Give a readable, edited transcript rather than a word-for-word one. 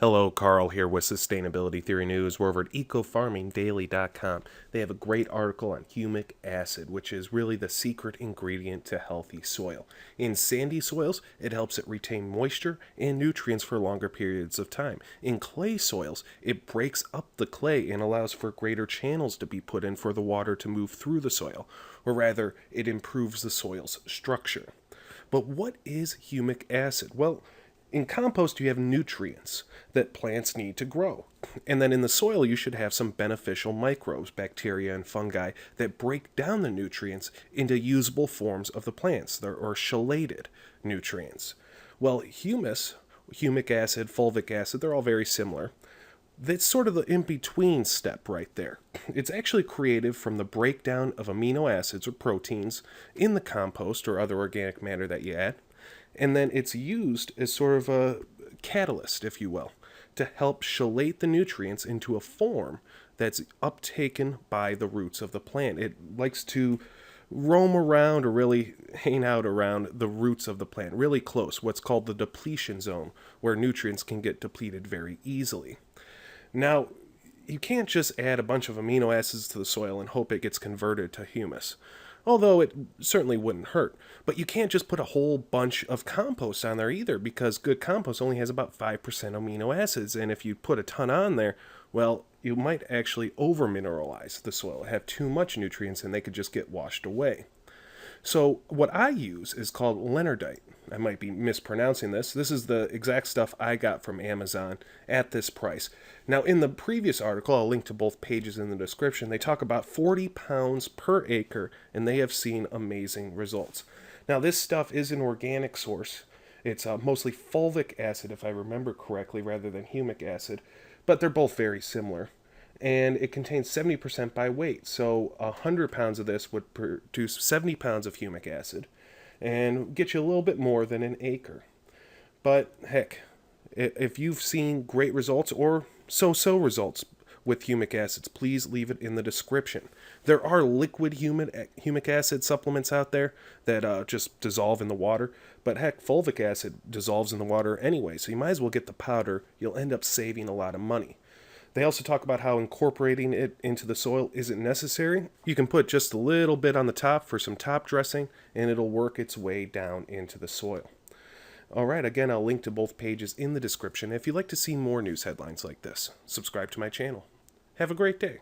Hello, Carl here with Sustainability Theory News. We're over at ecofarmingdaily.com. They have a great article on humic acid, which is really the secret ingredient to healthy soil. In sandy soils, it helps it retain moisture and nutrients for longer periods of time. In clay soils, it breaks up the clay and allows for greater channels to be put in for the water to move through the soil, or rather, it improves the soil's structure. But what is humic acid? Well, in compost, you have nutrients that plants need to grow. And then in the soil, you should have some beneficial microbes, bacteria, and fungi that break down the nutrients into usable forms of the plants, or chelated nutrients. Well, humus, humic acid, fulvic acid, they're all very similar. That's sort of the in-between step right there. It's actually created from the breakdown of amino acids or proteins in the compost or other organic matter that you add. And then it's used as sort of a catalyst, if you will, to help chelate the nutrients into a form that's uptaken by the roots of the plant. It likes to roam around or really hang out around the roots of the plant, really close, what's called the depletion zone, where nutrients can get depleted very easily. Now, you can't just add a bunch of amino acids to the soil and hope it gets converted to humus, although it certainly wouldn't hurt. But you can't just put a whole bunch of compost on there either, because good compost only has about 5% amino acids, and if you put a ton on there, well, you might actually over-mineralize the soil, have too much nutrients, and they could just get washed away. So what I use is called Leonardite. I might be mispronouncing this. This is the exact stuff I got from Amazon at this price. Now, in the previous article, I'll link to both pages in the description, they talk about 40 pounds per acre, and they have seen amazing results. Now, this stuff is an organic source. It's mostly fulvic acid, if I remember correctly, rather than humic acid, but they're both very similar. And it contains 70% by weight, so 100 pounds of this would produce 70 pounds of humic acid and get you a little bit more than an acre. But heck, if you've seen great results or so-so results with humic acids, please leave it in the description. There are liquid humic acid supplements out there that just dissolve in the water, but heck, fulvic acid dissolves in the water anyway, so you might as well get the powder. You'll end up saving a lot of money. They also talk about how incorporating it into the soil isn't necessary. You can put just a little bit on the top for some top dressing, and it'll work its way down into the soil. Alright, again, I'll link to both pages in the description. If you'd like to see more news headlines like this, subscribe to my channel. Have a great day.